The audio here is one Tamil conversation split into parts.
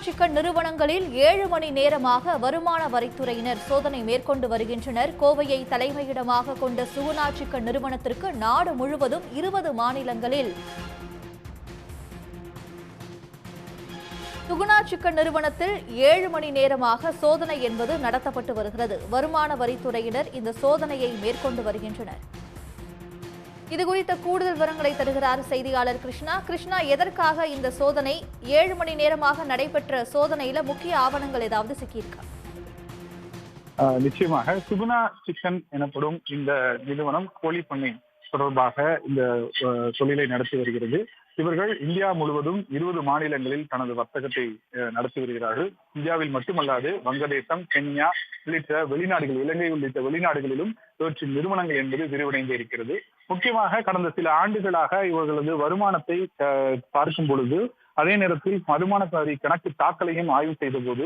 சிக்கன் நிறுவனங்களில் 7 மணி நேரமாக வருமான வரித்துறையினர் சோதனை மேற்கொண்டு வருகின்றனர். கோவையை தலைமையிடமாக கொண்ட சுகுணா சிக்கன் நிறுவனத்திற்கு நாடு முழுவதும் 20 மாநிலங்களில் சுகுணா சிக்கன் நிறுவனத்தில் 7 மணி நேரமாக சோதனை என்பது நடத்தப்பட்டு வருகிறது. வருமான வரித்துறையினர் இந்த சோதனையை மேற்கொண்டு வருகின்றனர். இதுகுறித்த கூடுதல் விவரங்களை தருகிறார் செய்தியாளர் கிருஷ்ணா. கிருஷ்ணா, எதற்காக இந்த சோதனை? 7 மணி நேரமாக நடைபெற்ற சோதனையில முக்கிய ஆவணங்கள் ஏதாவது சிக்கியிருக்கா? நிச்சயமாக சுகுணா சிக்கன் எனப்படும் இந்த நிறுவனம் கோழி பண்ணை தொடர்பாக இந்த தொழிலை நடத்தி வருகிறது. இவர்கள் இந்தியா முழுவதும் 20 மாநிலங்களில் தனது வர்த்தகத்தை நடத்தி வருகிறார்கள். இந்தியாவில் மட்டுமல்லாது வங்கதேசம், கென்யா உள்ளிட்ட வெளிநாடுகள், இலங்கை உள்ளிட்ட வெளிநாடுகளிலும் இவற்றின் நிறுவனங்கள் என்பது விரிவடைந்து இருக்கிறது. முக்கியமாக கடந்த சில ஆண்டுகளாக இவர்களது வருமானத்தை பார்க்கும் பொழுது, அதே நேரத்தில் வருமான வரி கணக்கு தாக்கலையும் ஆய்வு செய்த போது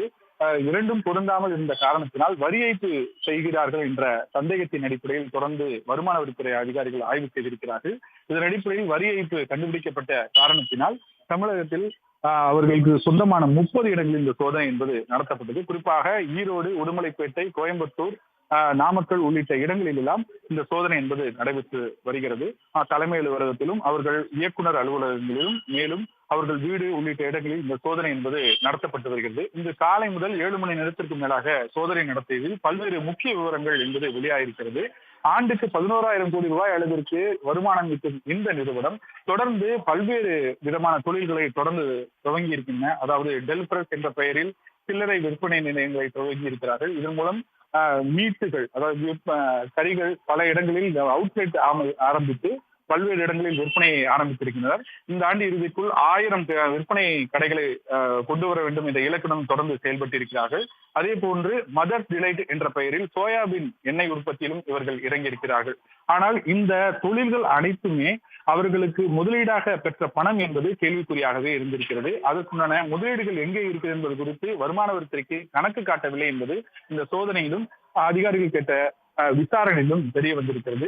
இரண்டும் பொருந்தாமல் இருந்த காரணத்தினால் வரி ஏய்ப்பு செய்கிறார்கள் என்ற சந்தேகத்தின் அடிப்படையில் தொடர்ந்து வருமான வரித்துறை அதிகாரிகள் ஆய்வு செய்திருக்கிறார்கள். இதன் அடிப்படையில் வரி ஏய்ப்பு கண்டுபிடிக்கப்பட்ட காரணத்தினால் தமிழகத்தில் அவர்களுக்கு சொந்தமான 30 இடங்களில் இந்த சோதனை என்பது நடத்தப்பட்டது. குறிப்பாக ஈரோடு, உடுமலைப்பேட்டை, கோயம்புத்தூர், நாமக்கல் உள்ளிட்ட இடங்களில் எல்லாம் இந்த சோதனை என்பது நடைபெற்று வருகிறது. தலைமை அலுவலகத்திலும் அவர்கள் இயக்குனர் அலுவலகங்களிலும் மேலும் அவர்கள் வீடு உள்ளிட்ட இடங்களில் இந்த சோதனை என்பது நடத்தப்பட்டு வருகிறது. இந்த காலை முதல் 7 மணி நேரத்திற்கு மேலாக சோதனை நடத்தியதில் பல்வேறு முக்கிய விவரங்கள் என்பது வெளியாகிருக்கிறது. ஆண்டுக்கு 11,000 கோடி ரூபாய் அளவிற்கு வருமானம் ஈட்டும் இந்த நிறுவனம் தொடர்ந்து பல்வேறு விதமான தொழில்களை தொடர்ந்து துவங்கி இருக்கின்றன. அதாவது டெல்பிரஸ் என்ற பெயரில் சில்லறை விற்பனை நிலையங்களை துவங்கி இருக்கிறார்கள். இதன் மூலம் மீட்டுகள், அதாவது கறிகள் பல இடங்களில் அவுட்லெட் ஆரம்பித்து பல்வேறு இடங்களில் விற்பனையை ஆரம்பித்திருக்கின்றனர். இந்த ஆண்டு இறுதிக்குள் 1000 விற்பனை கடைகளை கொண்டு வர வேண்டும் என்ற இலக்குடன் தொடர்ந்து செயல்பட்டிருக்கிறார்கள். அதே போன்று மதர் டிலைட் என்ற பெயரில் சோயாபீன் எண்ணெய் உற்பத்தியிலும் இவர்கள் இறங்கியிருக்கிறார்கள். ஆனால் இந்த தொழில்கள் அனைத்துமே அவர்களுக்கு முதலீடாக பெற்ற பணம் என்பது கேள்விக்குறியாகவே இருந்திருக்கிறது. அதற்குண்டான முதலீடுகள் எங்கே இருக்கிறது என்பது குறித்து வருமான வரித்துறைக்கு கணக்கு காட்டவில்லை என்பது இந்த சோதனையிலும் அதிகாரிகள் கேட்ட விசாரணையிலும் தெரிய வந்திருக்கிறது.